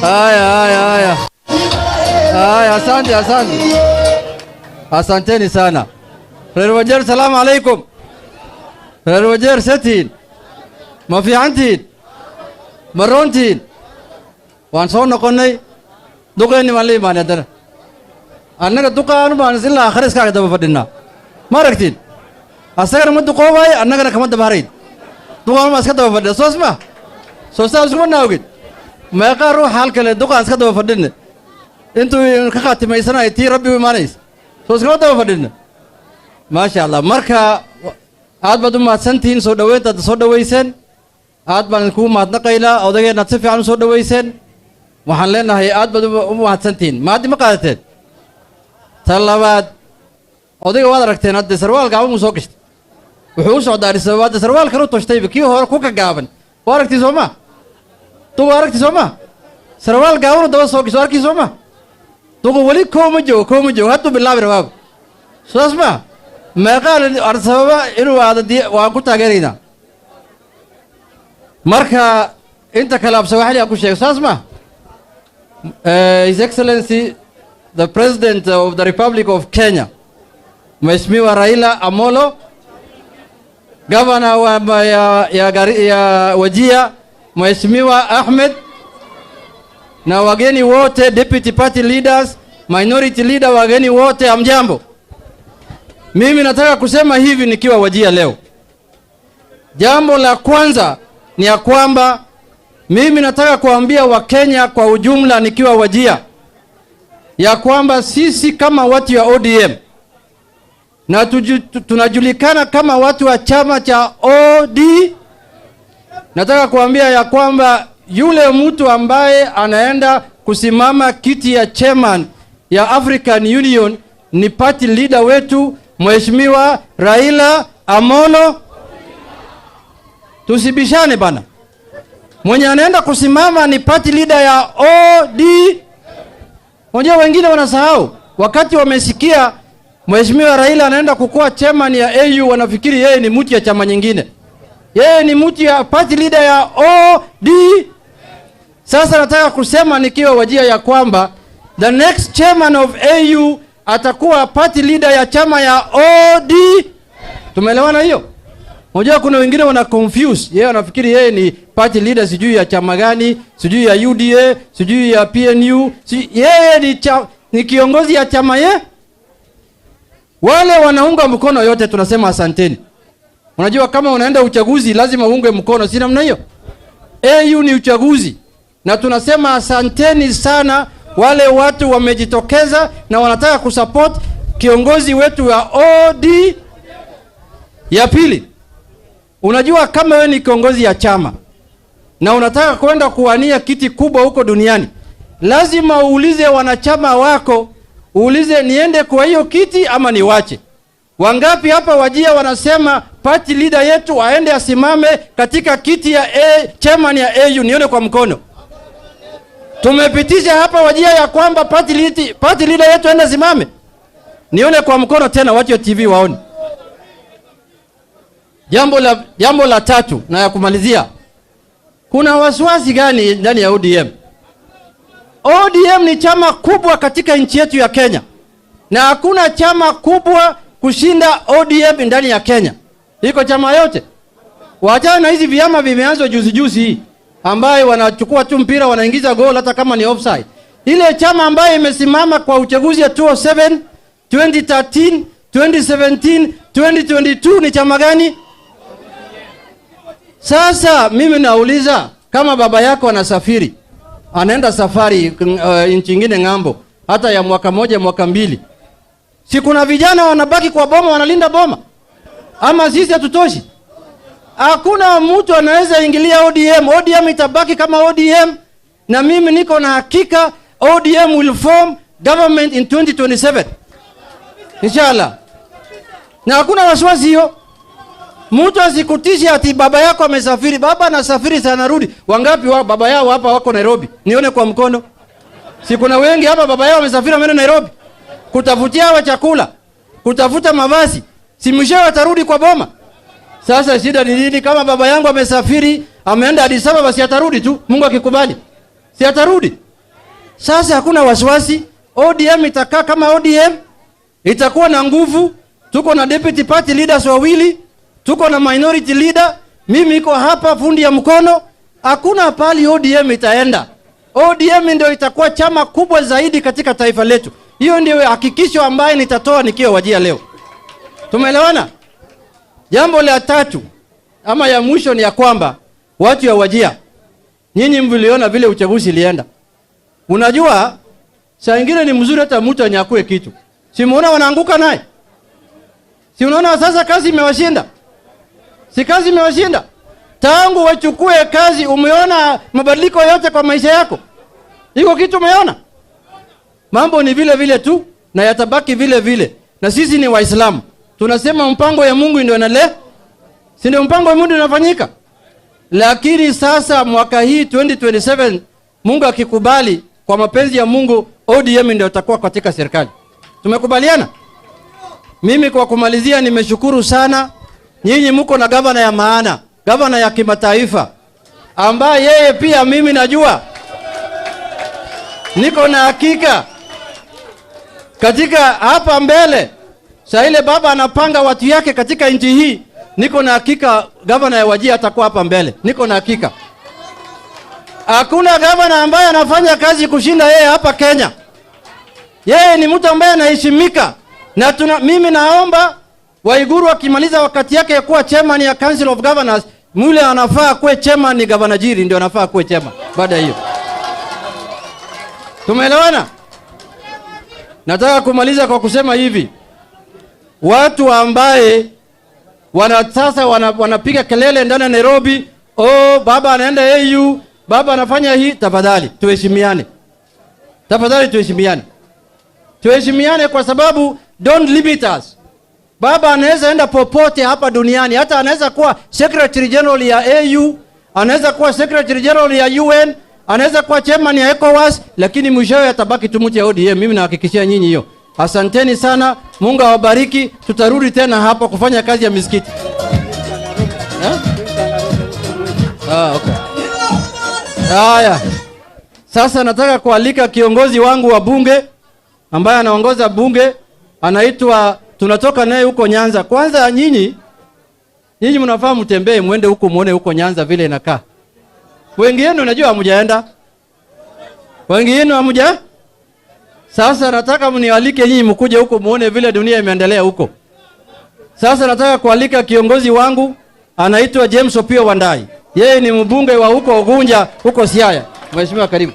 Haya. Asanteni sana. Reer Wajeer, salamu alaikum. Reer Wajeer setiin. Ma fiicantiin? Ma runtiin? Waan soo noqonnay. Duqeeni waan la imaanay haddana. Annaga duqaanu baan ilaa akhriskaaga daba fadhinaa. Ma aragtiin? Asagana ma duqoobay, annagana kama daba harayn. Duqaanu baan iska daba fadhina. Soos ma? Soosaa iskuma naawgin. Meeqa ruux halkale duqaan iska daba fadhina. Intuu ka khatimaysanahay tii Rabbi u imaanaysa. Soos kama daba fadhina. Maasha Allah. Marka aad baad u mahadsantihiin soo dhaweynta soo dhaweyseen. aad baan ku mahadnaqaynaa odageena si fiican soo dhaweyseen. waxaan leenahay aad baad u mahadsantihiin. maadi ma qaadateen talabaad odayga waad aragteen hadda sarwaal gaaban uu soo gashtay wuxuu u socdaa dhisabaad sarwaal kale u toshtay kii hore ku ka gaaban waa aragtay Soomaa tu waa aragtay Soomaa sarwaal gaaban daba soo gashay arkay Soomaa tu wali kooma joogo hadda bilaabi rabaab soosma ma qaal arsaba inuu aadadi waan ku taageeraynaa marka inta kala absa waxay ku sheegay soosma His Excellency the President of the Republic of Kenya Mheshimiwa Raila Amolo Governor wa ya Wajir Mheshimiwa Ahmed na wageni wote deputy party leaders minority leader wageni wote amjambo. Mimi nataka kusema hivi nikiwa Wajir leo. Jambo la kwanza ni ya kwamba mimi nataka kuambia Wakenya kwa ujumla nikiwa Wajir ya kwamba sisi kama watu ya ODM na tunajulikana kama watu wa chama cha OD. Nataka kuambia ya kwamba yule mtu ambaye anaenda kusimama kiti ya chairman ya African Union ni party leader wetu Mheshimiwa Raila Amolo. Tusibishane bana. Mwenye anaenda kusimama ni party leader ya OD. Unajua wengine wanasahau wakati wamesikia Mheshimiwa Raila anaenda kukuwa chairman ya AU wanafikiri yeye ni mtu ya chama nyingine. Yeye ni mtu ya party leader ya OD. Sasa nataka kusema nikiwa Wajir ya kwamba the next chairman of AU atakuwa party leader ya chama ya OD. Tumeelewana hiyo? Unajua kuna wengine wana confuse. Yeye anafikiri yeye ni party leader sijui ya chama gani, sijui ya UDA, sijui ya PNU, yeye ni kiongozi ya chama ye. Wale wanaunga mkono yote tunasema asanteni. Unajua kama unaenda uchaguzi lazima uunge mkono, si namna hiyo? AU ni uchaguzi na tunasema asanteni sana wale watu wamejitokeza na wanataka kusupport kiongozi wetu wa OD. Ya pili, unajua kama wewe ni kiongozi ya chama na unataka kwenda kuwania kiti kubwa huko duniani, lazima uulize wanachama wako, uulize niende kwa hiyo kiti ama niwache. Wangapi hapa Wajir wanasema party leader yetu aende asimame katika kiti ya chairman ya AU? Nione kwa mkono. Tumepitisha hapa Wajir ya kwamba party leader yetu aende asimame. Nione kwa mkono tena watu wa TV waone. Jambo la tatu na ya kumalizia. Kuna wasiwasi gani ndani ya ODM? ODM ni chama kubwa katika nchi yetu ya Kenya. Na hakuna chama kubwa kushinda ODM ndani ya Kenya. Iko chama yote. Waachana na hizi vyama vimeanzwa juzi hii ambayo wanachukua tu mpira wanaingiza goal hata kama ni offside. Ile chama ambayo imesimama kwa uchaguzi ya 2007, 2013, 2017, 2022 ni chama gani? Sasa mimi nauliza, kama baba yako anasafiri, anaenda safari nchi nyingine ngambo, hata ya mwaka moja mwaka mbili, si kuna vijana wanabaki kwa boma wanalinda boma? Ama sisi hatutoshi? Hakuna mtu anaweza ingilia ODM. ODM itabaki kama ODM, na mimi niko na hakika ODM will form government in 2027 inshallah. Na hakuna wasiwasi hiyo. Mtu asikutishi ati baba yako amesafiri. Baba anasafiri sana rudi. Wangapi wa baba yao hapa wako Nairobi? Nione kwa mkono. Si kuna wengi hapa baba yao amesafiri ameenda Nairobi kutafutia hawa chakula, kutafuta mavazi. Si mwisho atarudi kwa boma. Sasa shida ni nini? Kama baba yangu amesafiri ameenda Addis Ababa, si atarudi tu, Mungu akikubali, si atarudi. Sasa hakuna wasiwasi, ODM itakaa kama ODM, itakuwa na nguvu. Tuko na deputy party leaders wawili, tuko na minority leader, mimi iko hapa fundi ya mkono. Hakuna pali ODM itaenda. ODM ndio itakuwa chama kubwa zaidi katika taifa letu. Hiyo ndio hakikisho ambaye nitatoa nikiwa Wajir leo. Tumeelewana? Jambo la tatu ama ya mwisho ni ya kwamba watu ya Wajir, nyinyi mliona vile uchaguzi ilienda. Unajua saa nyingine ni mzuri hata mtu anyakue kitu. Si muona wanaanguka naye? Si unaona sasa kazi imewashinda? Si kazi imewashinda? Tangu wachukue kazi umeona mabadiliko yote kwa maisha yako? Iko kitu umeona? Mambo ni vile vile tu na yatabaki vile vile. Na sisi ni Waislamu. Tunasema mpango ya Mungu ndio inale. Si ndio mpango wa Mungu unafanyika? Lakini sasa mwaka hii 2027 Mungu akikubali, kwa mapenzi ya Mungu, ODM ndio itakuwa katika serikali. Tumekubaliana? Mimi kwa kumalizia nimeshukuru sana. Nyinyi mko na gavana ya maana, gavana ya kimataifa, ambaye yeye pia mimi najua, niko na hakika katika hapa mbele saa ile baba anapanga watu yake katika nchi hii, niko na hakika gavana ya Wajir atakuwa hapa mbele. Niko na hakika. Hakuna gavana ambaye anafanya kazi kushinda yeye hapa Kenya. Yeye ni mtu ambaye anaheshimika. Na mimi naomba Waiguru akimaliza wakati yake ya kuwa chairman ya Council of Governors, mule anafaa kuwe chairman ni Gavana Jiri, ndio anafaa kuwe chairman baada hiyo. Tumeelewana? Nataka kumaliza kwa kusema hivi. Watu ambaye sasa wanapiga kelele ndani ya Nairobi, oh baba anaenda AU, baba anafanya hii, tafadhali tuheshimiane. Tafadhali tuheshimiane. Tuheshimiane kwa sababu don't limit us. Baba anaweza enda popote hapa duniani, hata anaweza kuwa Secretary General ya AU, anaweza kuwa Secretary General ya UN, anaweza kuwa chairman ya ECOWAS, lakini mwishowe atabaki tu mtu ya ODM. Mimi nahakikishia nyinyi hiyo. Asanteni sana, Mungu awabariki. Tutarudi tena hapa kufanya kazi ya misikiti. Okay. Haya. Sasa nataka kualika kiongozi wangu wa bunge ambaye anaongoza bunge, anaitwa, tunatoka naye huko Nyanza. Kwanza nyinyi mnafaa mtembee muende huko muone huko Nyanza vile inakaa. Wengi wenu najua hamjaenda. Wengi wenu hamja? Sasa nataka mnialike nyinyi mkuje huko muone vile dunia imeendelea huko. Sasa nataka kualika kiongozi wangu anaitwa James Opiyo Wandayi. Yeye ni mbunge wa huko Ugunja, huko Siaya. Mheshimiwa, karibu.